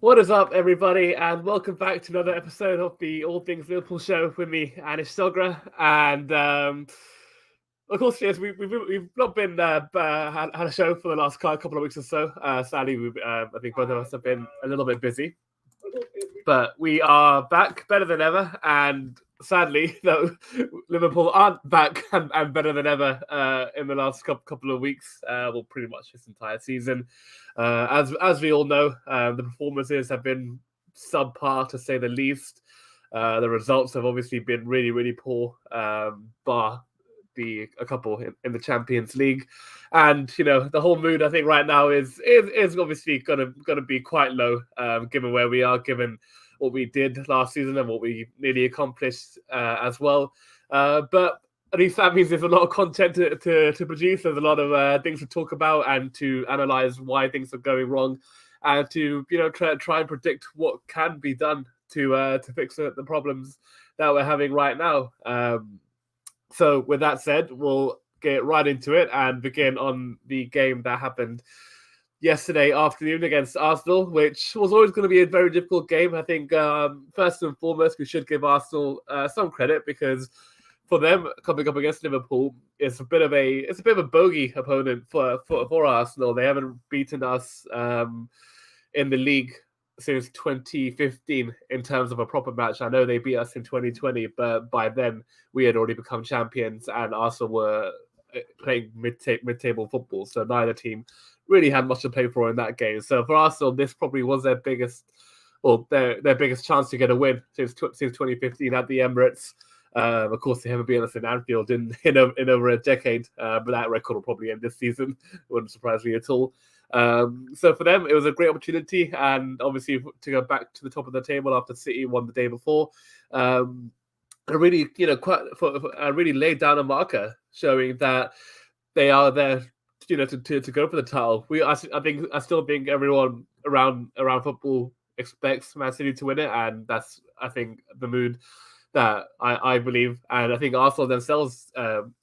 What is up, everybody, and welcome back to another episode of the All Things Liverpool show with me, Anish Dogra. And of course, yes, we've not been had a show for the last couple of weeks or so. Sadly, I think both of us have been a little bit busy, but we are back better than ever. And sadly, though, Liverpool aren't back and better than ever in the last couple of weeks. Well, pretty much this entire season. As we all know, the performances have been subpar to say the least. The results have obviously been really poor, bar a couple in the Champions League, and the whole mood I think right now is obviously gonna be quite low, given where we are, given what we did last season and what we nearly accomplished as well. But at least that means there's a lot of content to produce. There's a lot of things to talk about and to analyze why things are going wrong, and to try and predict what can be done to fix the problems that we're having right now. So with that said, we'll get right into it and begin on the game that happened yesterday afternoon against Arsenal, which was always going to be a very difficult game. I think first and foremost, we should give Arsenal some credit, because for them coming up against Liverpool, it's a bit of a bogey opponent for Arsenal. They haven't beaten us in the league since 2015 in terms of a proper match. I know they beat us in 2020, but by then we had already become champions and Arsenal were playing mid-table football, so neither team really had much to play for in that game. So for Arsenal, this probably was their biggest chance to get a win since 2015 at the Emirates. Of course, they haven't beaten us in Anfield in over a decade, but that record will probably end this season. It wouldn't surprise me at all. So for them, it was a great opportunity, and obviously to go back to the top of the table after City won the day before. Really, really laid down a marker showing that they are there, to go for the title. I still think everyone around football expects Man City to win it, and that's, I think, the mood that I believe, and I think Arsenal themselves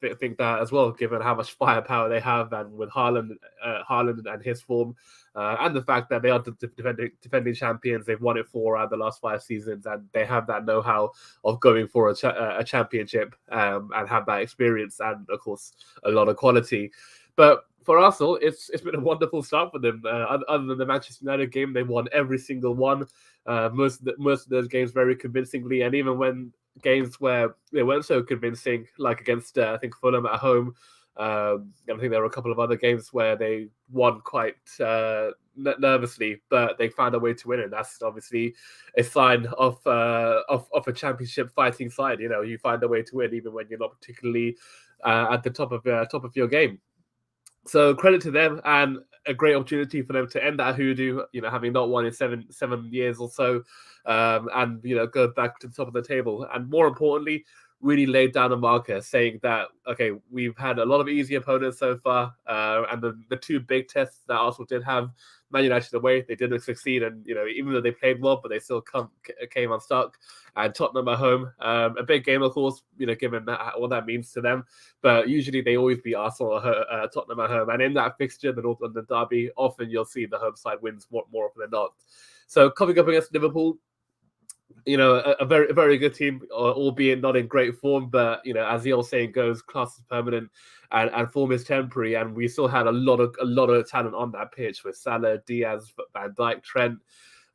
think that as well, given how much firepower they have, and with Haaland and his form, and the fact that they are defending champions. They've won it 4 out of the last 5 seasons, and they have that know-how of going for a championship, and have that experience, and of course a lot of quality. But for Arsenal, it's been a wonderful start for them. Other than the Manchester United game, they won every single one. Most of those games very convincingly, and even when games where they weren't so convincing, like against I think Fulham at home, I think there were a couple of other games where they won quite nervously, but they found a way to win, and that's obviously a sign of a championship fighting side. You find a way to win even when you're not particularly at the top of your game. So credit to them, and a great opportunity for them to end that hoodoo, having not won in seven years or so, and go back to the top of the table. And more importantly, really laid down a marker, saying that, okay, we've had a lot of easy opponents so far, and the 2 big tests that Arsenal did have, Man United away, they didn't succeed, and even though they played well, but they still came unstuck. And Tottenham at home, a big game, of course, given what that means to them. But usually they always beat Arsenal or Tottenham at home, and in that fixture, the North London derby, often you'll see the home side wins more often than not. So coming up against Liverpool, a very good team, albeit not in great form. But as the old saying goes, class is permanent, and form is temporary. And we still had a lot of talent on that pitch with Salah, Diaz, Van Dijk, Trent,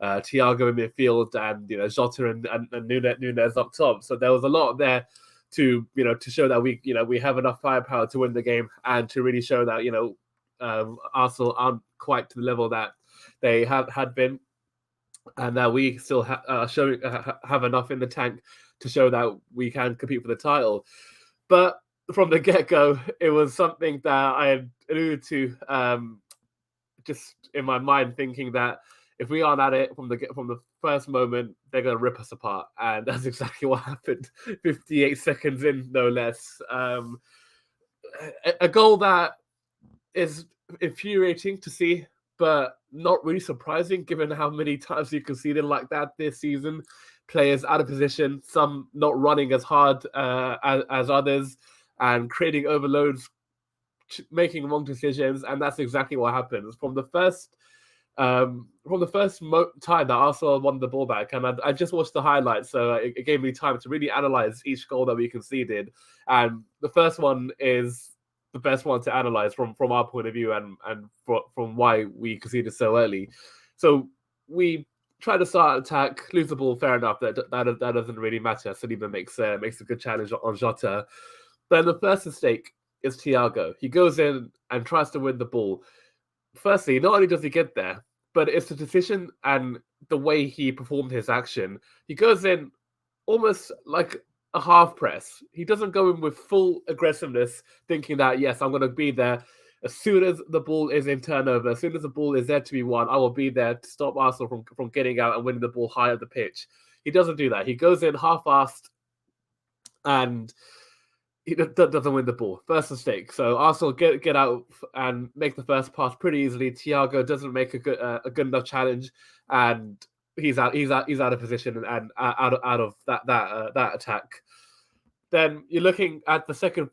Thiago in midfield, and Jota and Nunes up top. So there was a lot there to show that we have enough firepower to win the game, and to really show that Arsenal aren't quite to the level that they had been, and that we still have enough in the tank to show that we can compete for the title. But from the get-go, it was something that I had alluded to, just in my mind, thinking that if we aren't at it from the first moment, they're going to rip us apart. And that's exactly what happened 58 seconds in, no less. A goal that is infuriating to see, but not really surprising given how many times you conceded like that this season. Players out of position, some not running as hard as others, and creating overloads, making wrong decisions, and that's exactly what happens. From the first from the first time that Arsenal won the ball back, and I just watched the highlights, so it gave me time to really analyze each goal that we conceded. And the first one is the best one to analyze from our point of view, and from why we conceded so early. So we try to start attack, lose the ball, fair enough. That doesn't really matter. Saliba makes a good challenge on Jota. Then the first mistake is Thiago. He goes in and tries to win the ball. Firstly, not only does he get there, but it's the decision and the way he performed his action. He goes in almost like a half press. He doesn't go in with full aggressiveness, thinking that, yes, I'm going to be there. As soon as the ball is in turnover, as soon as the ball is there to be won, I will be there to stop Arsenal from getting out and winning the ball high up the pitch. He doesn't do that. He goes in half-assed and he doesn't win the ball. First mistake. So Arsenal get out and make the first pass pretty easily. Thiago doesn't make a good enough challenge, and he's out of position and out of that attack. Then you're looking at the second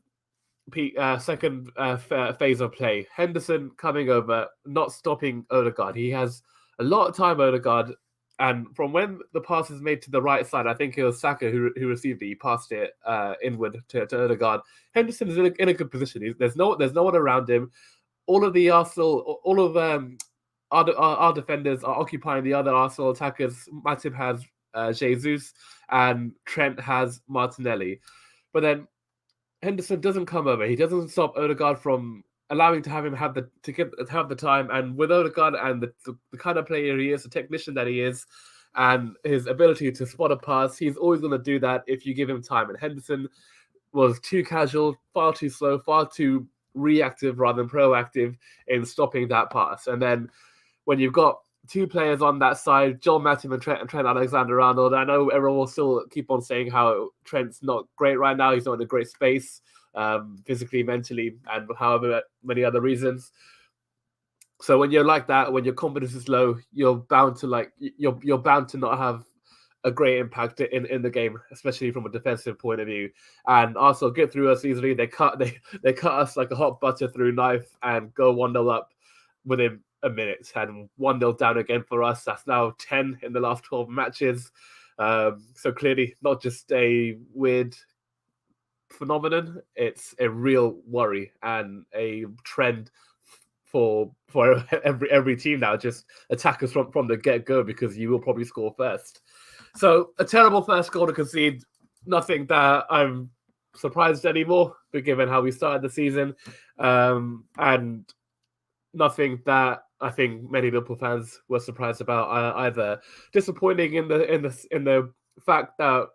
phase of play. Henderson coming over, not stopping Odegaard. He has a lot of time, Odegaard. And from when the pass is made to the right side, I think it was Saka who received it. He passed it inward to Odegaard. Henderson is in a good position. There's no one around him. All of our defenders are occupying the other Arsenal attackers. Matip has Jesus and Trent has Martinelli. But then Henderson doesn't come over. He doesn't stop Odegaard from allowing to have him have the time. And with Odegaard and the kind of player he is, the technician that he is, and his ability to spot a pass, he's always going to do that if you give him time. And Henderson was too casual, far too slow, far too reactive rather than proactive in stopping that pass. And then when you've got two players on that side, Joel Matip and Trent Alexander-Arnold, I know everyone will still keep on saying how Trent's not great right now. He's not in a great space. Physically, mentally, and however many other reasons. So when you're like that, when your confidence is low, you're bound to not have a great impact in the game, especially from a defensive point of view. And Arsenal get through us easily. They cut us like a hot butter through knife and go 1-0 up within a minute, and 1-0 down again for us. That's now 10 in the last 12 matches. So clearly not just a weird phenomenon, it's a real worry and a trend for every team now. Just attack us from the get-go because you will probably score first. So a terrible first goal to concede. Nothing that I'm surprised anymore, but given how we started the season, and nothing that I think many Liverpool fans were surprised about either. Disappointing in the fact that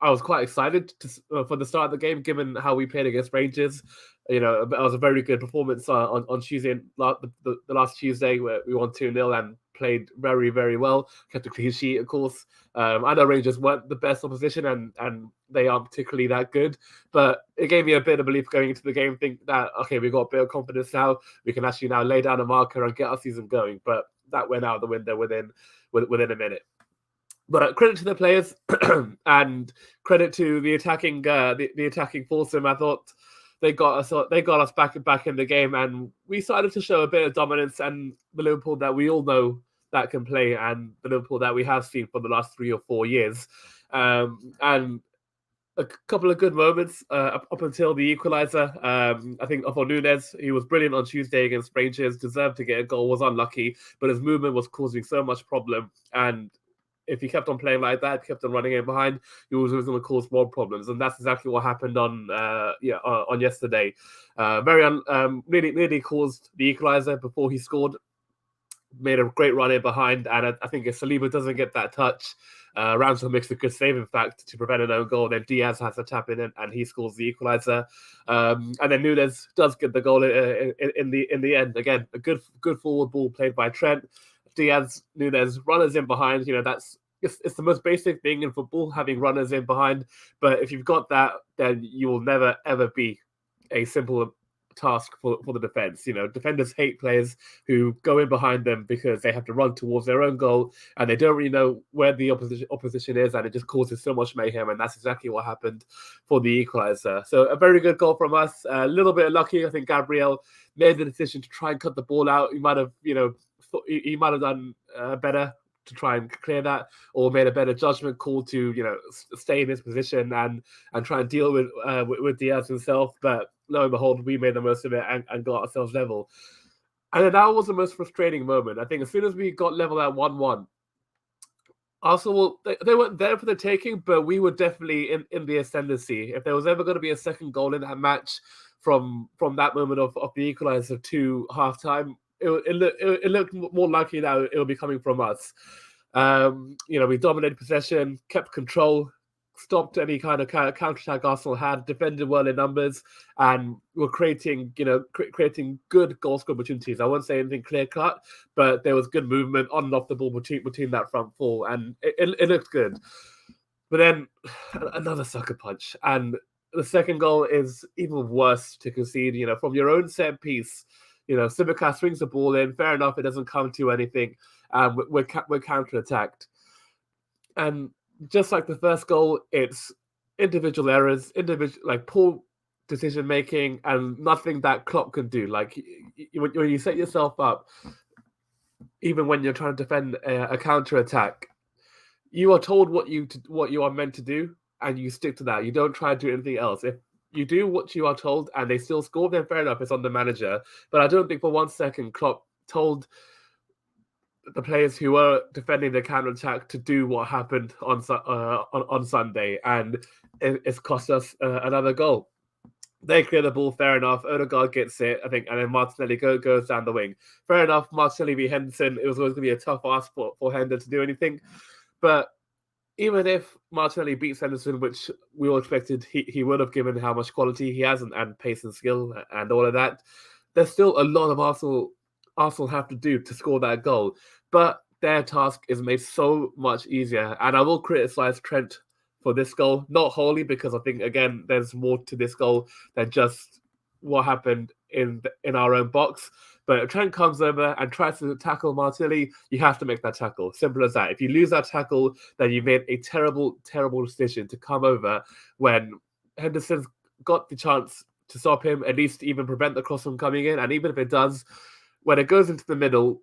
I was quite excited for the start of the game, given how we played against Rangers. You know, it was a very good performance on Tuesday, the last Tuesday, where we won 2-0 and played very, very well. Kept a clean sheet, of course. I know Rangers weren't the best opposition, and they aren't particularly that good, but it gave me a bit of belief going into the game, think that, okay, we've got a bit of confidence now. We can actually now lay down a marker and get our season going. But that went out the window within a minute. But credit to the players and credit to the attacking foursome. I thought they got us back in the game, and we started to show a bit of dominance and the Liverpool that we all know that can play, and the Liverpool that we have seen for the last 3 or 4 years. And a couple of good moments up until the equaliser. I think for Núñez, he was brilliant on Tuesday against Rangers, deserved to get a goal, was unlucky, but his movement was causing so much problem. And if he kept on playing like that, kept on running in behind, he was going to cause more problems. And that's exactly what happened on yesterday. Nearly caused the equaliser before he scored. Made a great run in behind, and I think if Saliba doesn't get that touch, Ramsdale makes a good save, in fact, to prevent an own goal. Then Diaz has to tap in, and he scores the equaliser. And then Núñez does get the goal in the end. Again, a good forward ball played by Trent. Diaz, Núñez, runners in behind. You know, it's the most basic thing in football, having runners in behind. But if you've got that, then you will never ever be a simple task for the defense. You know, defenders hate players who go in behind them because they have to run towards their own goal and they don't really know where the opposition is, and it just causes so much mayhem. And that's exactly what happened for the equaliser. So a very good goal from us. A little bit lucky. I think Gabriel made the decision to try and cut the ball out. He might have, he might have done better to try and clear that, or made a better judgment call to stay in his position and try and deal with Diaz himself. But lo and behold, we made the most of it and got ourselves level. And then that was the most frustrating moment. I think as soon as we got level at 1-1, Arsenal, they weren't there for the taking, but we were definitely in the ascendancy. If there was ever going to be a second goal in that match from that moment of the equaliser to halftime, it looked more likely that it would be coming from us. We dominated possession, kept control, stopped any kind of counter-attack Arsenal had, defended well in numbers, and were creating good goal scoring opportunities. I won't say anything clear-cut, but there was good movement on and off the ball between that front four, and it looked good. But then another sucker punch, and the second goal is even worse to concede. From your own set piece, Tsimikas swings the ball in. Fair enough, it doesn't come to anything. We're counter-attacked, and just like the first goal, it's individual errors, poor decision making, and nothing that Klopp can do. Like when you set yourself up, even when you're trying to defend a counter attack, you are told what you are meant to do, and you stick to that. You don't try to do anything else. If you do what you are told and they still score, then fair enough, it's on the manager. But I don't think for 1 second Klopp told the players who were defending the counter attack to do what happened on Sunday, and it's cost us another goal. They clear the ball, fair enough. Odegaard gets it, I think, and then Martinelli goes down the wing. Fair enough, Martinelli v Henderson. It was always going to be a tough ask for Hender to do anything, but even if Martinelli beats Henderson, which we all expected he would have, given how much quality he has and pace and skill and all of that, there's still a lot of Arsenal have to do to score that goal. But their task is made so much easier. And I will criticize Trent for this goal, not wholly, because I think, again, there's more to this goal than just what happened in our own box. But if Trent comes over and tries to tackle Martinelli, you have to make that tackle. Simple as that. If you lose that tackle, then you made a terrible, terrible decision to come over when Henderson's got the chance to stop him, at least even prevent the cross from coming in. And even if it does, when it goes into the middle,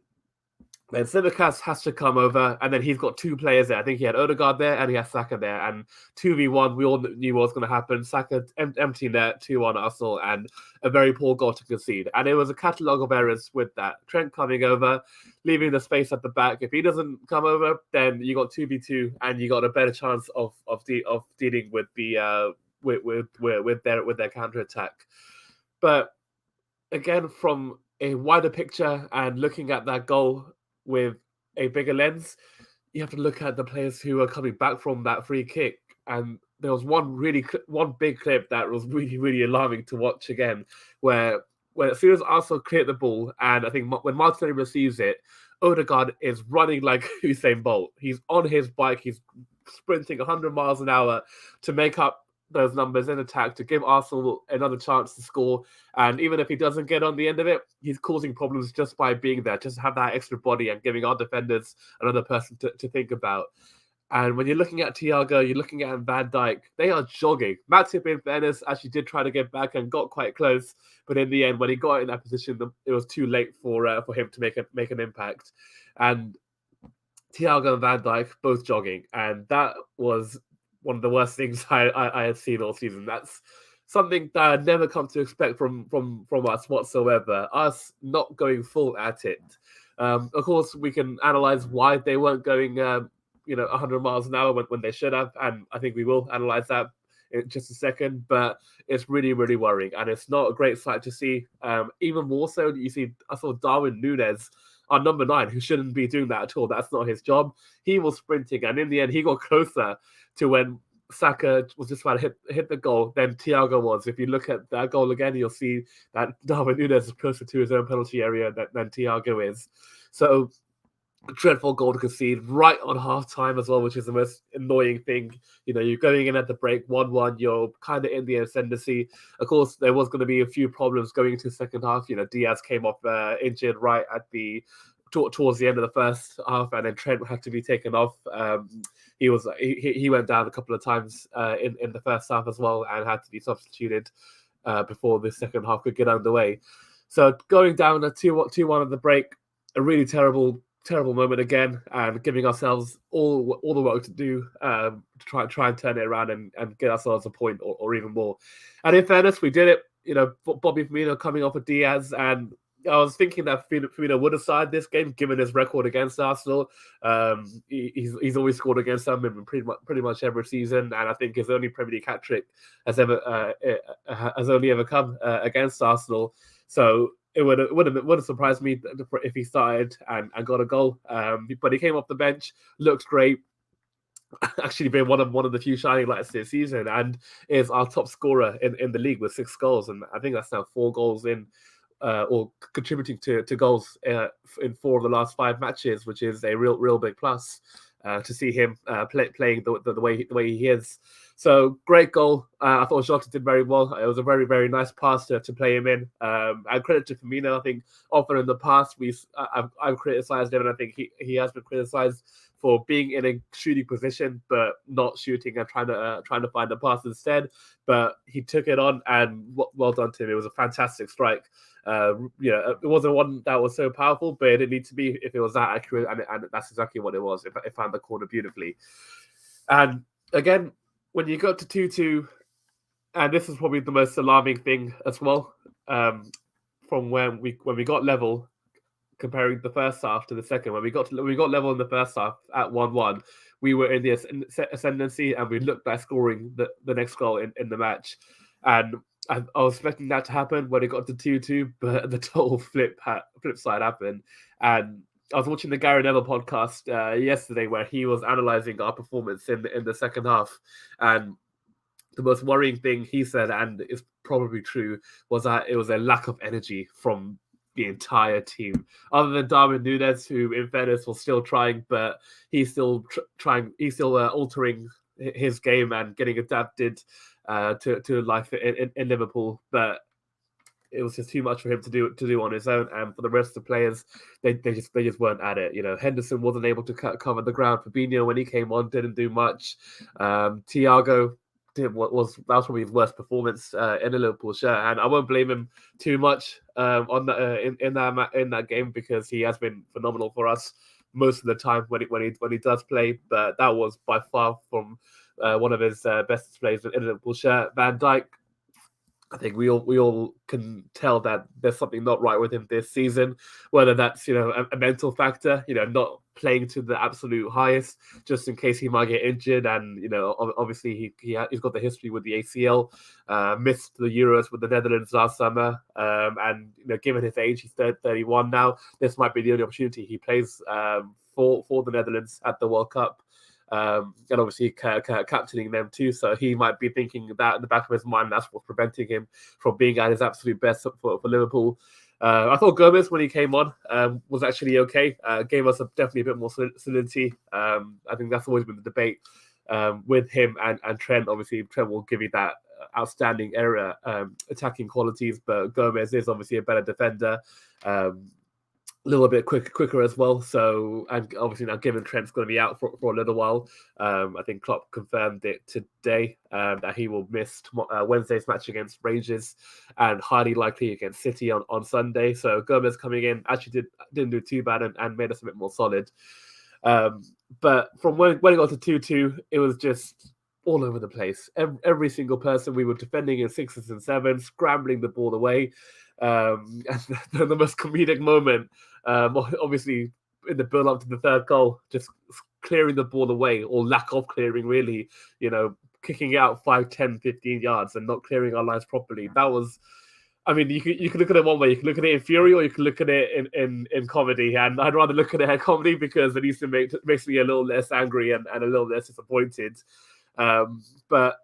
then Tsimikas has to come over, and then he's got two players there. I think he had Odegaard there, and he has Saka there. And 2v1, we all knew what was going to happen. Saka empty net, 2-1 Arsenal, and a very poor goal to concede. And it was a catalogue of errors with that. Trent coming over, leaving the space at the back. If he doesn't come over, then you got 2v2, and you got a better chance of dealing with the with their counter attack. But again, from a wider picture and looking at that goal with a bigger lens, you have to look at the players who are coming back from that free kick. And there was one big clip that was really, really alarming to watch again, where as soon as Arsenal cleared the ball, and I think when Martinelli receives it, Odegaard is running like Usain Bolt. He's on his bike, he's sprinting 100 miles an hour to make up those numbers in attack, to give Arsenal another chance to score. And even if he doesn't get on the end of it, he's causing problems just by being there, just have that extra body and giving our defenders another person to think about. And when you're looking at Thiago, you're looking at Van Dijk, they are jogging. Matip, in fairness, actually did try to get back and got quite close, but in the end, when he got in that position, it was too late for him to make an impact. And Thiago and Van Dijk both jogging, and that was one of the worst things I had seen all season. That's something that I'd never come to expect from us whatsoever. Us not going full at it. Of course, we can analyze why they weren't going 100 miles an hour when they should have, and I think we will analyze that in just a second. But it's really, really worrying, and it's not a great sight to see. Even more so, I saw Darwin Núñez, our number 9, who shouldn't be doing that at all. That's not his job. He was sprinting, and in the end, he got closer to when Saka was just about to hit the goal than Thiago was. If you look at that goal again, you'll see that Darwin Núñez is closer to his own penalty area than Thiago is. So, dreadful goal to concede right on half-time as well, which is the most annoying thing. You're going in at the break 1-1, you're kind of in the ascendancy. Of course, there was going to be a few problems going into the second half. Diaz came off injured right at towards the end of the first half, and then Trent had to be taken off. He went down a couple of times in the first half as well, and had to be substituted before the second half could get underway. So going down a 2-1 at the break, a really terrible moment again, and giving ourselves all the work to do to try and turn it around and get ourselves a point or even more. And in fairness, we did it. Bobby Firmino coming off of Diaz, and I was thinking that Firmino would have sided this game given his record against Arsenal. He's always scored against them in pretty much every season, and I think his only Premier League hat trick has only ever come against Arsenal. So it would have surprised me if he started and got a goal. But he came off the bench, looked great. Actually, been one of the few shining lights this season, and is our top scorer in the league with 6 goals, and I think that's now 4 goals in. Or contributing to goals in 4 of the last 5 matches, which is a real big plus to see him playing the way he is. So great goal. I thought Jota did very well. It was a very nice pass to play him in. And credit to Firmino. I think often in the past I've criticised him, and I think he has been criticised for being in a shooting position but not shooting and trying to find a pass instead. But he took it on, and well done to him. It was a fantastic strike. It wasn't one that was so powerful, but it didn't need to be if it was that accurate, and that's exactly what it was. It found the corner beautifully. And again, when you got to 2-2, and this is probably the most alarming thing as well, from when we got level, comparing the first half to the second. When we got level in the first half at 1-1, we were in the ascendancy, and we looked like scoring the next goal in the match. And I was expecting that to happen when it got to 2-2, but the total flip side happened. And I was watching the Gary Neville podcast yesterday, where he was analysing our performance in the second half, and the most worrying thing he said, and it's probably true, was that it was a lack of energy from the entire team. Other than Darwin Núñez, who in fairness was still trying, but he's still trying. He's still altering his game and getting adapted to life in Liverpool. But it was just too much for him to do on his own, and for the rest of the players, they just weren't at it. Henderson wasn't able to cover the ground. Fabinho, when he came on, didn't do much. Thiago that was probably his worst performance in a Liverpool shirt, and I won't blame him too much on that in that game, because he has been phenomenal for us most of the time when he does play. But that was by far from one of his best displays in a Liverpool shirt. Van Dijk, I think we all can tell that there's something not right with him this season, whether that's a mental factor, not playing to the absolute highest just in case he might get injured, and obviously he's got the history with the ACL, missed the Euros with the Netherlands last summer, and given his age, he's 31 now, this might be the only opportunity he plays for the Netherlands at the World Cup. And obviously captaining them too, so he might be thinking that in the back of his mind, that's what's preventing him from being at his absolute best for Liverpool. I thought Gomez, when he came on, was actually okay. Gave us definitely a bit more solidity. I think that's always been the debate with him and Trent. Obviously, Trent will give you that outstanding area attacking qualities, but Gomez is obviously a better defender. A little bit quicker as well. So, and obviously now given Trent's going to be out for a little while, I think Klopp confirmed it today that he will miss Wednesday's match against Rangers and highly likely against City on Sunday. So Gomez coming in actually didn't do too bad and made us a bit more solid. But from when it got to 2-2, it was just all over the place. Every single person, we were defending in 6s and 7s, scrambling the ball away. And the most comedic moment, obviously in the build up to the third goal, just clearing the ball away, or lack of clearing, really, kicking out 5, 10, 15 yards and not clearing our lines properly. That was, I mean, you could look at it one way. You can look at it in fury, or you can look at it in comedy. And I'd rather look at it in comedy, because at least it makes me a little less angry and a little less disappointed. But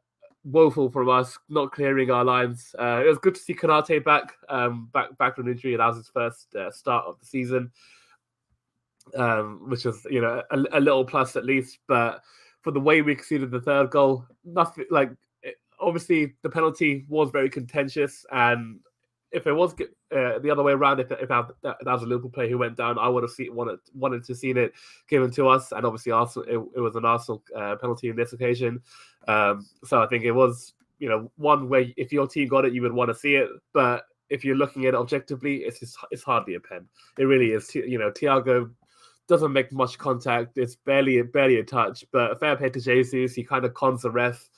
woeful from us, not clearing our lines. It was good to see Konate back from injury. That was his first start of the season, which was a little plus at least. But for the way we conceded the third goal, nothing like. Obviously, the penalty was very contentious, and if it was the other way around, if that was a Liverpool player who went down, I would have wanted to see it given to us. And obviously, Arsenal, it was an Arsenal penalty in this occasion. So I think it was one way, if your team got it, you would want to see it. But if you're looking at it objectively, it's hardly a pen. It really is. Thiago doesn't make much contact. It's barely a touch. But fair play to Jesus. He kind of cons the ref.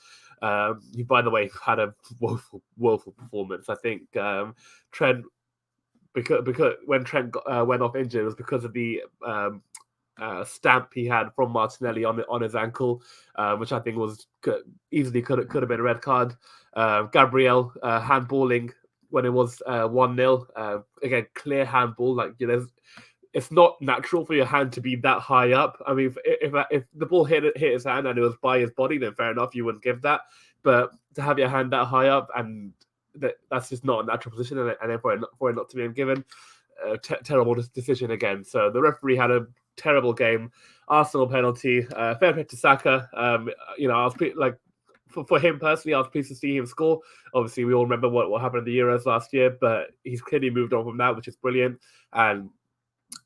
He, by the way, had a woeful performance. I think Trent, because when Trent went off injured, it was because of the stamp he had from Martinelli on his ankle, which I think was easily could have been a red card. Gabriel handballing when it was 1-0. Again, clear handball. Like, it's not natural for your hand to be that high up. I mean, if the ball hit his hand and it was by his body, then fair enough, you wouldn't give that. But to have your hand that high up, and that's just not a natural position, and then for it not to be given, terrible decision again. So the referee had a terrible game. Arsenal penalty. Fair play to Saka. I was for him personally, I was pleased to see him score. Obviously, we all remember what happened in the Euros last year, but he's clearly moved on from that, which is brilliant. And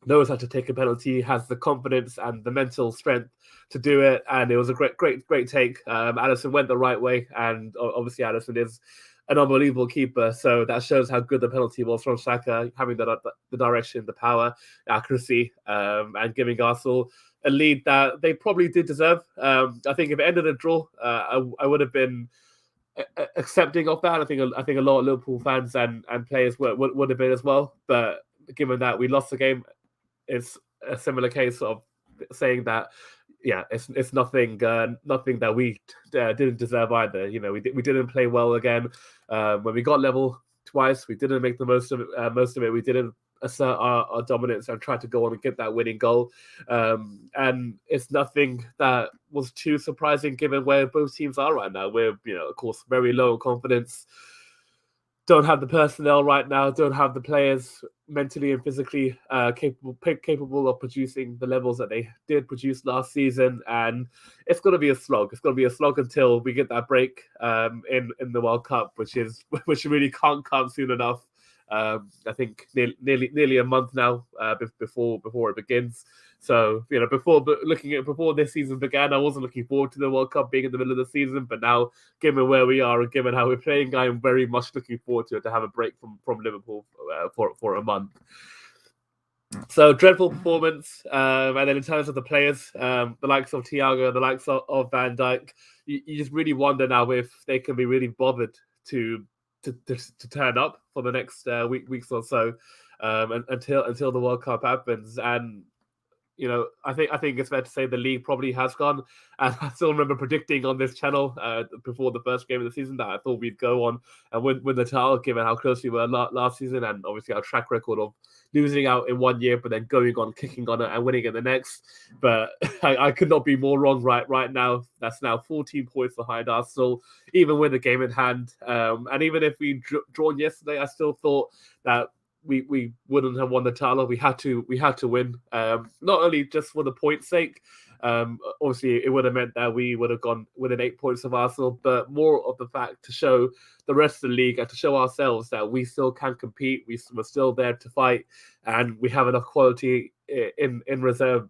knows how to take a penalty, has the confidence and the mental strength to do it, and it was a great take. Alisson went the right way, and obviously Alisson is an unbelievable keeper, so that shows how good the penalty was from Saka, having the direction, the power, accuracy, and giving Arsenal a lead that they probably did deserve. I think if it ended a draw, I would have been accepting of that. I think a lot of Liverpool fans and players would have been as well, but given that we lost the game, it's a similar case of saying that, yeah, it's nothing that we didn't deserve either. We didn't play well again. When we got level twice, we didn't make the most of it. We didn't assert our dominance and try to go on and get that winning goal. And it's nothing that was too surprising given where both teams are right now. We're, of course, very low in confidence. Don't have the personnel right now, don't have the players mentally and physically capable of producing the levels that they did produce last season. And it's going to be a slog. It's going to be a slog until we get that break in the World Cup, which really can't come soon enough. I think nearly a month now before it begins. So, before this season began, I wasn't looking forward to the World Cup being in the middle of the season. But now, given where we are and given how we're playing, I am very much looking forward to have a break from Liverpool for a month. So, dreadful performance. And then in terms of the players, the likes of Thiago, the likes of Van Dijk, you just really wonder now if they can be really bothered to turn up for the next weeks or so, until the World Cup happens. And I think it's fair to say the league probably has gone. And I still remember predicting on this channel before the first game of the season that I thought we'd go on and win the title, given how close we were last season, and obviously our track record of losing out in 1 year, but then going on, kicking on it, and winning in the next. But I could not be more wrong right now. That's now 14 points behind Arsenal, even with the game in hand. And even if we drawn yesterday, I still thought that we wouldn't have won the title. We had to win, not only just for the points' sake. Obviously, it would have meant that we would have gone within 8 points of Arsenal, but more of the fact to show the rest of the league and to show ourselves that we still can compete. We're still there to fight, and we have enough quality in reserve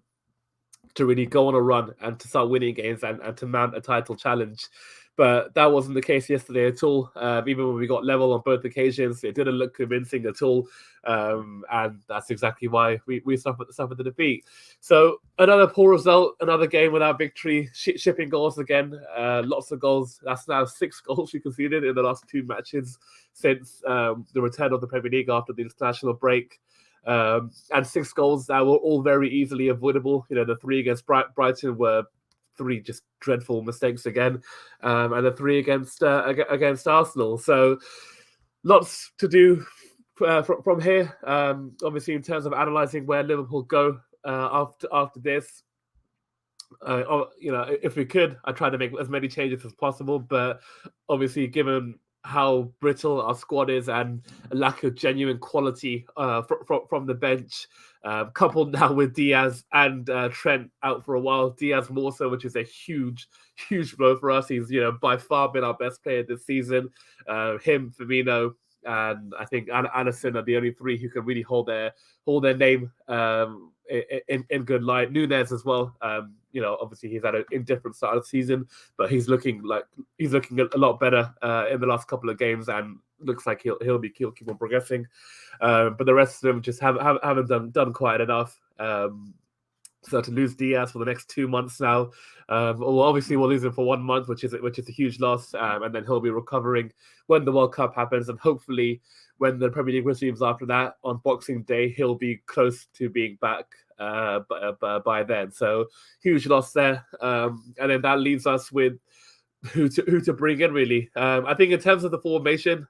to really go on a run and to start winning games and to mount a title challenge. But that wasn't the case yesterday at all. Even when we got level on both occasions, it didn't look convincing at all. And that's exactly why we suffered the defeat. So another poor result, another game without victory, shipping goals again. Lots of goals. That's now 6 goals we conceded in the last 2 matches since the return of the Premier League after the international break. And 6 goals that were all very easily avoidable. The 3 against Brighton were 3 just dreadful mistakes again, and the 3 against Arsenal. So lots to do from here. Obviously, in terms of analysing where Liverpool go after this, if we could, I'd try to make as many changes as possible. But obviously, given how brittle our squad is and a lack of genuine quality from the bench, coupled now with Diaz and Trent out for a while. Diaz more so, which is a huge blow for us. He's by far been our best player this season. Him, Firmino, and I think Alisson are the only 3 who can really hold their name in good light. Nunez as well. Obviously he's had an indifferent start of the season, but he's looking a lot better in the last couple of games, and looks like he'll keep on progressing. But the rest of them just haven't done quite enough. So to lose Diaz for the next 2 months now, well, obviously we'll lose him for 1 month, which is a huge loss, and then he'll be recovering when the World Cup happens, and hopefully when the Premier League resumes after that on Boxing Day, he'll be close to being back by then. So huge loss there, and then that leaves us with who to bring in really. I think in terms of the formation,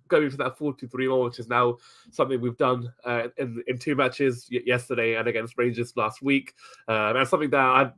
going to that 4-2-3-1, which is now something we've done in 2 matches yesterday and against Rangers last week, and something that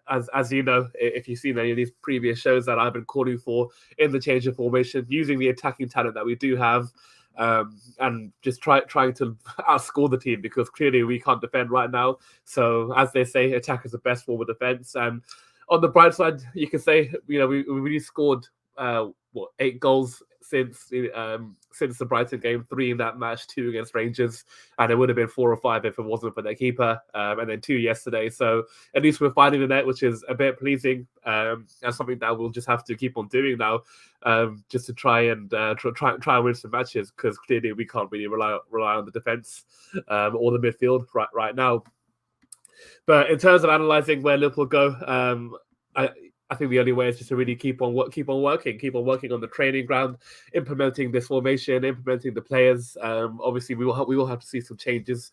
as you know, if you've seen any of these previous shows, that I've been calling for in the change of formation, using the attacking talent that we do have. And just trying to outscore the team, because clearly we can't defend right now. So as they say, attack is the best form of defense. And on the bright side, you can say, we really scored 8 goals since the Brighton game, 3 in that match, 2 against Rangers, and it would have been 4 or 5 if it wasn't for their keeper, and then 2 yesterday. So at least we're finding the net, which is a bit pleasing, and something that we'll just have to keep on doing now, just to try and win some matches, because clearly we can't really rely on the defense or the midfield right now. But in terms of analysing where Liverpool go, I think the only way is just to really keep on working on the training ground, implementing this formation, implementing the players. Obviously, we will have to see some changes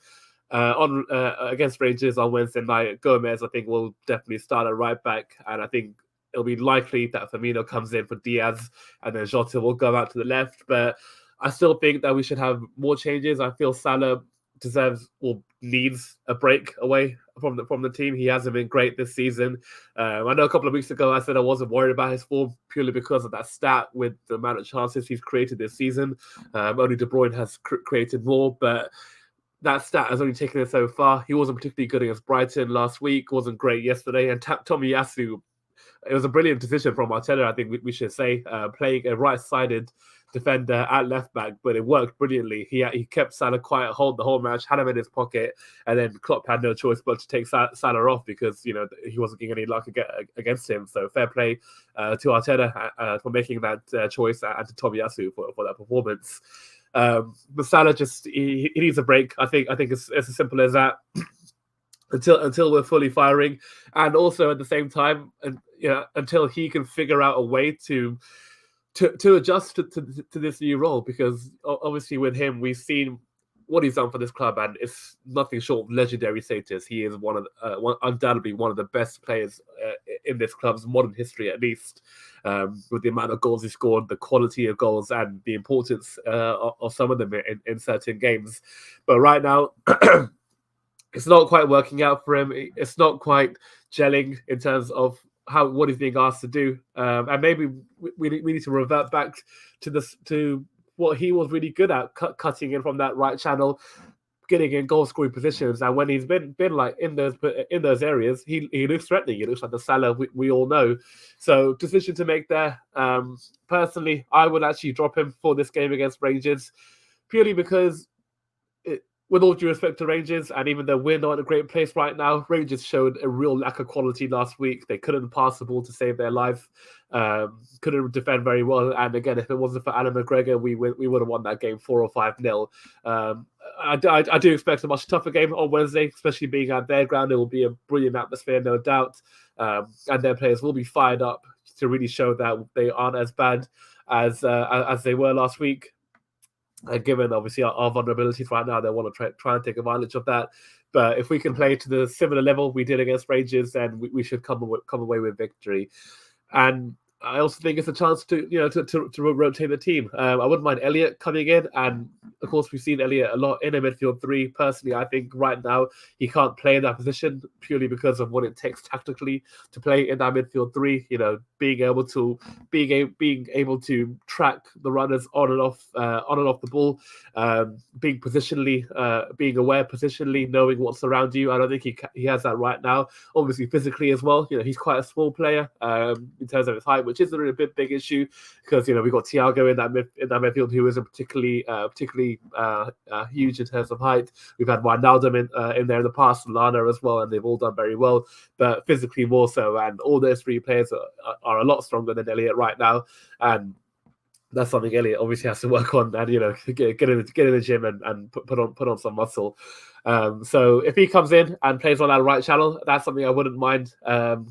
on against Rangers on Wednesday night. Gomez, I think, will definitely start at right back, and I think it'll be likely that Firmino comes in for Diaz, and then Jota will go out to the left. But I still think that we should have more changes. I feel Salah deserves or needs a break away from the team. He hasn't been great this season. I know a couple of weeks ago I said I wasn't worried about his form purely because of that stat with the amount of chances he's created this season. Only De Bruyne has created more, but that stat has only taken it so far. He wasn't particularly good against Brighton last week, wasn't great yesterday, and Tomiyasu, it was a brilliant decision from Arteta, I think we should say, playing a right-sided defender at left back, but it worked brilliantly. He kept Salah quiet hold the whole match, had him in his pocket, and then Klopp had no choice but to take Salah off, because he wasn't getting any luck against him. So fair play to Arteta for making that choice, and to Tomiyasu for that performance. But Salah he needs a break. I think it's as simple as that. Until we're fully firing, and also at the same time, until he can figure out a way to adjust to this new role, because obviously with him, we've seen what he's done for this club, and it's nothing short of legendary status. He is undoubtedly one of the best players in this club's modern history, at least, with the amount of goals he scored, the quality of goals, and the importance of some of them in certain games. But right now, it's not quite working out for him. It's not quite gelling in terms of what he's being asked to do, and maybe we need to revert back to what he was really good at, cutting in from that right channel, getting in goal scoring positions. And when he's been like in those areas, he looks threatening. He looks like the Salah we all know. So decision to make there. Personally, I would actually drop him for this game against Rangers, purely because, with all due respect to Rangers, and even though we're not in a great place right now, Rangers showed a real lack of quality last week. They couldn't pass the ball to save their life, couldn't defend very well. And again, if it wasn't for Alan McGregor, we would have won that game 4 or 5-0. I do expect a much tougher game on Wednesday, especially being at their ground. It will be a brilliant atmosphere, no doubt. And their players will be fired up to really show that they aren't as bad as they were last week. Given obviously our vulnerabilities right now, they want to try and take advantage of that. But if we can play to the similar level we did against Rangers, then we should come away with victory. And I also think it's a chance to rotate the team. I wouldn't mind Elliott coming in, and of course we've seen Elliott a lot in a midfield 3. Personally, I think right now he can't play in that position purely because of what it takes tactically to play in that midfield 3. Being able to track the runners on and off the ball, being aware positionally, knowing what's around you. I don't think he has that right now. Obviously, physically as well. He's quite a small player in terms of his height, which is a really big issue, because we've got Thiago in that midfield, who isn't particularly huge in terms of height. We've had Wijnaldum in there in the past, Lana as well, and they've all done very well, but physically more so. And all those 3 players are a lot stronger than Elliott right now, and that's something Elliot obviously has to work on, and get in the gym and put on some muscle. So if he comes in and plays on that right channel, that's something I wouldn't mind,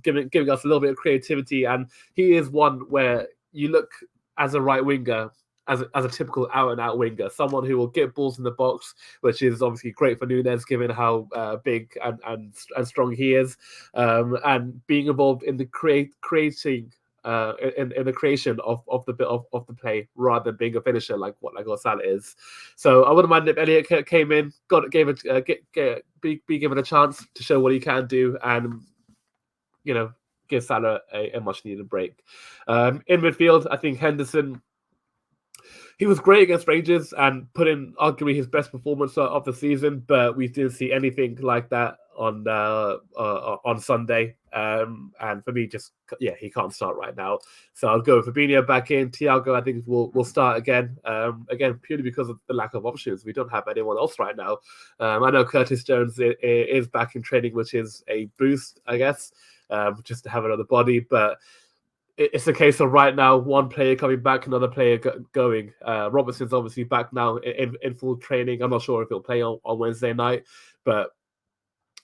giving us a little bit of creativity. And he is one where you look as a right winger, as a typical out and out winger, someone who will get balls in the box, which is obviously great for Nunes given how big and strong he is, and being involved in the creating in the creation of the play rather than being a finisher like what Salah is. So I wouldn't mind if Elliot came in, be given a chance to show what he can do, and give Salah a much needed break. In midfield, I think Henderson. He was great against Rangers and put in arguably his best performance of the season, but we didn't see anything like that on Sunday. And for me, he can't start right now. So I'll go with Fabinho back in. Thiago, I think, will start again. Again, purely because of the lack of options. We don't have anyone else right now. I know Curtis Jones is back in training, which is a boost, I guess, just to have another body, but it's a case of right now, one player coming back, another player going. Robertson's obviously back now in full training. I'm not sure if he'll play on Wednesday night, but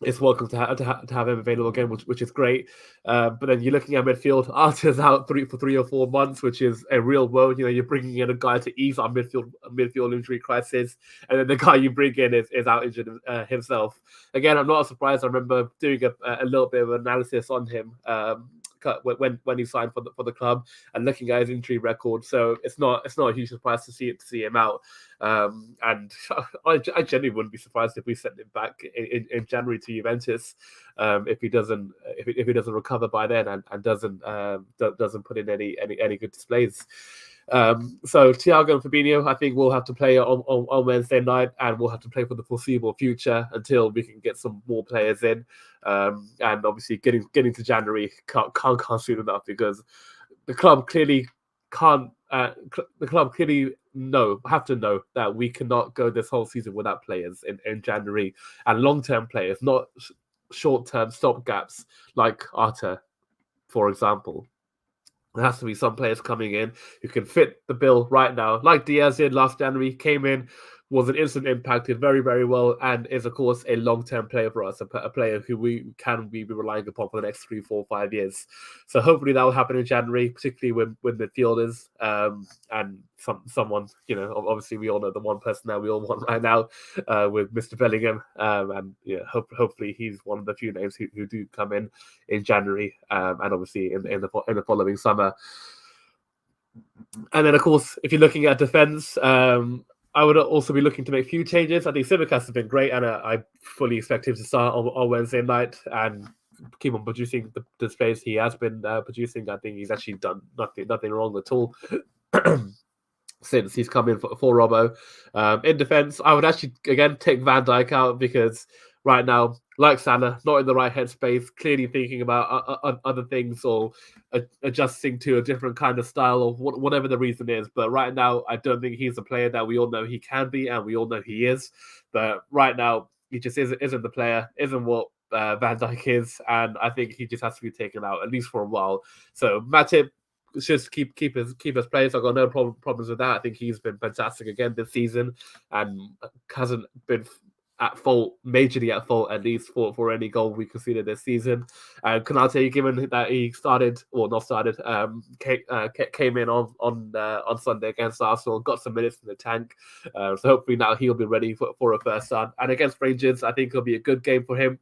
it's welcome to have him available again, which is great. But then you're looking at midfield. Arthur's out for 3 or 4 months, which is a real woe. You're bringing in a guy to ease our midfield injury crisis, and then the guy you bring in is out injured himself. Again, I'm not surprised. I remember doing a little bit of analysis on him. When he signed for the club and looking at his injury record, so it's not a huge surprise to see him out. And I genuinely wouldn't be surprised if we sent him back in January to Juventus, if he doesn't recover by then and doesn't put in any good displays. So Thiago and Fabinho, I think we'll have to play on Wednesday night, and we'll have to play for the foreseeable future until we can get some more players in. And obviously, getting to January can't soon enough, because the club clearly can't. The club clearly have to know that we cannot go this whole season without players in January, and long-term players, not short-term stopgaps like Arthur, for example. There has to be some players coming in who can fit the bill right now, like Diaz did last January. Came in, was an instant impact, did very, very well, and is, of course, a long-term player for us, a player who we can be relying upon for the next 3, 4, 5 years. So hopefully that will happen in January, particularly with midfielders, and someone, obviously we all know the one person that we all want right now, with Mr. Bellingham, and hopefully he's one of the few names who do come in January, and obviously in the following summer. And then, of course, if you're looking at defense, I would also be looking to make a few changes. I think Tsimikas has been great, and I fully expect him to start on Wednesday night and keep on producing the displays he has been producing. I think he's actually done nothing wrong at all since he's come in for Robbo. In defense, I would actually again take Van Dijk out, because right now, like Salah, not in the right headspace, clearly thinking about other things or adjusting to a different kind of style, or whatever the reason is. But right now, I don't think he's a player that we all know he can be, and we all know he is. But right now, he just isn't the player, isn't what Van Dijk is, and I think he just has to be taken out, at least for a while. So Matip, just keep his place. I've got no problems with that. I think he's been fantastic again this season, and hasn't been majorly at fault, at least for any goal we conceded this season. And Konate, given that he came in on Sunday against Arsenal, got some minutes in the tank. So hopefully now he'll be ready for a first start. And against Rangers, I think it'll be a good game for him.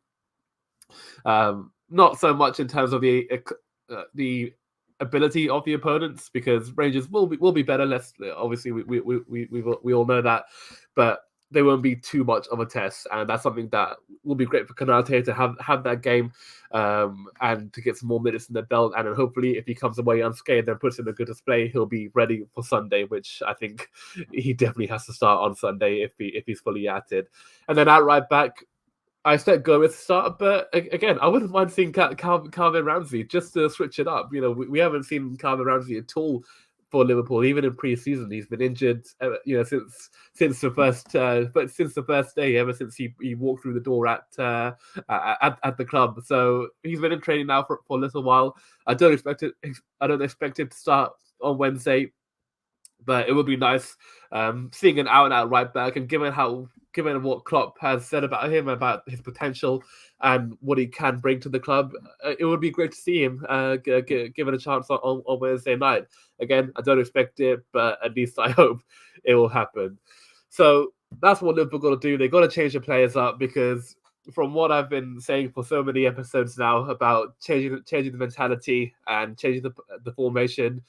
Not so much in terms of the ability of the opponents, because Rangers will be better. Obviously we all know that, but they won't be too much of a test, and that's something that will be great for Konate to have that game, and to get some more minutes in the belt. And then hopefully, if he comes away unscathed and puts in a good display, he'll be ready for Sunday, which I think he definitely has to start on Sunday if he's fully at it. And then at right back, I expect Gomez to start, but again, I wouldn't mind seeing Calvin Ramsey just to switch it up. We haven't seen Calvin Ramsey at all for Liverpool, even in pre-season. He's been injured, since the first day, ever since he walked through the door at the club. So he's been in training now for a little while. I don't expect him to start on Wednesday, But it would be nice seeing an out-and-out right back, and given what Klopp has said about him, about his potential and what he can bring to the club, it would be great to see him given a chance on Wednesday night. Again, I don't expect it, but at least I hope it will happen. So that's what Liverpool got to do. They got to change the players up, because from what I've been saying for so many episodes now about changing the mentality and changing the formation.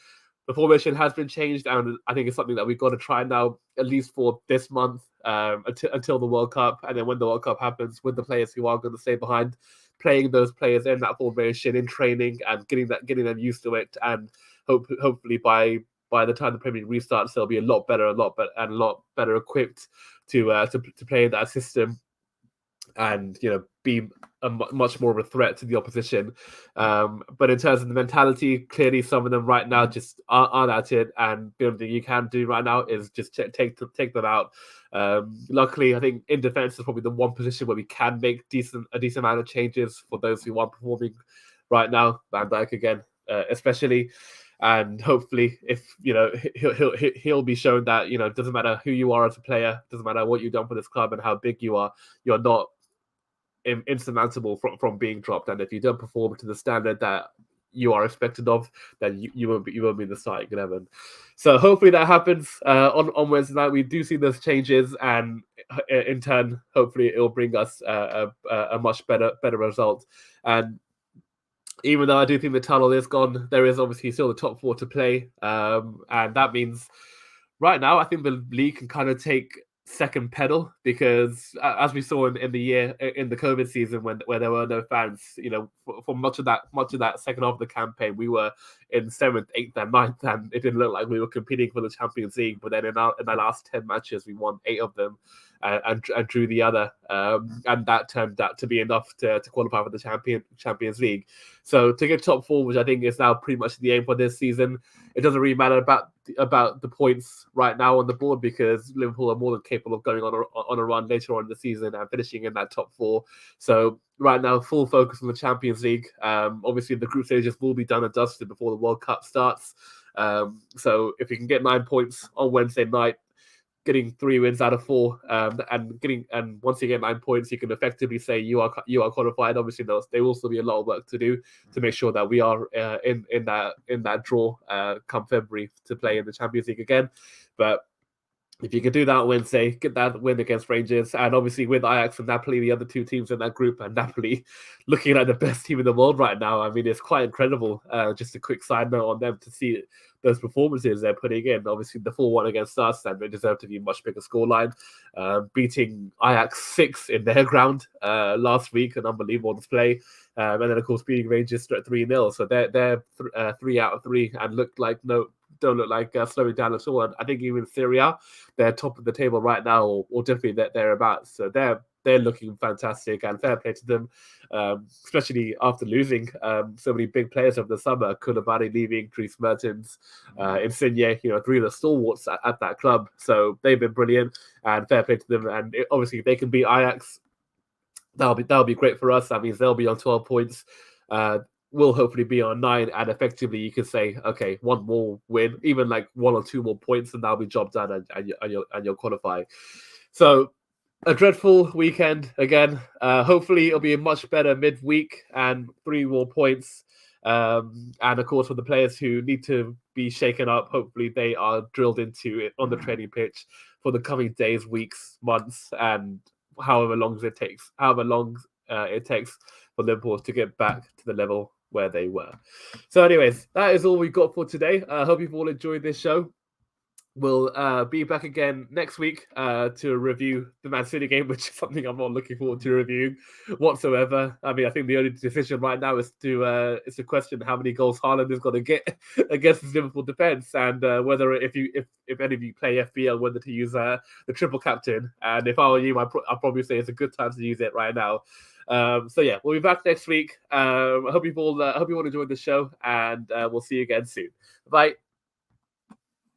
The formation has been changed, and I think it's something that we've got to try now, at least for this month, until the World Cup. And then when the World Cup happens, with the players who are going to stay behind, playing those players in that formation, in training, and getting them used to it. And hopefully by the time the Premier League restarts, they'll be a lot better equipped to play in that system, and be much more of a threat to the opposition. But in terms of the mentality, clearly some of them right now just aren't at it, and the only thing you can do right now is just take them out. Luckily, I think in defense is probably the one position where we can make a decent amount of changes for those who aren't performing right now. Van Dijk again, especially. And hopefully, if he'll be shown that it doesn't matter who you are as a player, doesn't matter what you've done for this club and how big you are, you're not insurmountable from being dropped. And if you don't perform to the standard that you are expected of, then you won't be in the starting 11. So hopefully that happens on Wednesday night. We do see those changes, and in turn, hopefully it will bring us a much better result. And even though I do think the tunnel is gone, there is obviously still the top 4 to play, and that means right now I think the league can kind of take second pedal, because as we saw in the COVID season where there were no fans, for much of that second half of the campaign, we were in 7th, 8th, and 9th, and it didn't look like we were competing for the Champions League. But then in our last 10 matches, we won 8 of them and drew the other, and that turned out to be enough to qualify for the Champions League. So to get top 4, which I think is now pretty much the aim for this season, it doesn't really matter about the points right now on the board, because Liverpool are more than capable of going on a run later on in the season and finishing in that top 4. So right now, full focus on the Champions League. Obviously, the group stages will be done and dusted before the World Cup starts. So if we can get 9 points on Wednesday night, getting 3 wins out of 4, and once you get 9 points, you can effectively say you are qualified. Obviously, there will still be a lot of work to do to make sure that we are in that draw come February to play in the Champions League again. But if you can do that on Wednesday, get that win against Rangers, and obviously with Ajax and Napoli, the other 2 teams in that group, and Napoli looking like the best team in the world right now. I mean, it's quite incredible. Just a quick side note on them to see those performances they're putting in. Obviously, the 4-1 against us, and they deserve to be a much bigger scoreline. Beating Ajax 6 in their ground last week, an unbelievable display. And then, of course, beating Rangers 3-0. So they're 3 out of 3 and don't look like slowing down at all. And I think even Syria, they're top of the table right now, or definitely thereabouts. So they're looking fantastic, and fair play to them, especially after losing so many big players over the summer. Koulibaly leaving, Dries Mertens, Insigne, 3 of the stalwarts at that club. So they've been brilliant, and fair play to them. And obviously, if they can beat Ajax, that'll be great for us. That means they'll be on 12 points. Will hopefully be on 9, and effectively you could say, okay, 1 more win, even like 1 or 2 more points, and that'll be job done, and you'll qualify. So a dreadful weekend again. Hopefully it'll be a much better midweek and 3 more points. And of course, for the players who need to be shaken up, hopefully they are drilled into it on the training pitch for the coming days, weeks, months, and however long it takes for Liverpool to get back to the level where they were. So anyways, that is all we've got for today. I hope you've all enjoyed this show. We'll be back again next week to review the Man City game, which is something I'm not looking forward to reviewing whatsoever. I mean, I think the only decision right now is to question how many goals Haaland is going to get against his Liverpool defense, and whether if any of you play FPL, whether to use the triple captain. And if I were you, I'd probably say it's a good time to use it right now. So yeah, we'll be back next week. I hope you all enjoyed the show, and we'll see you again soon. Bye.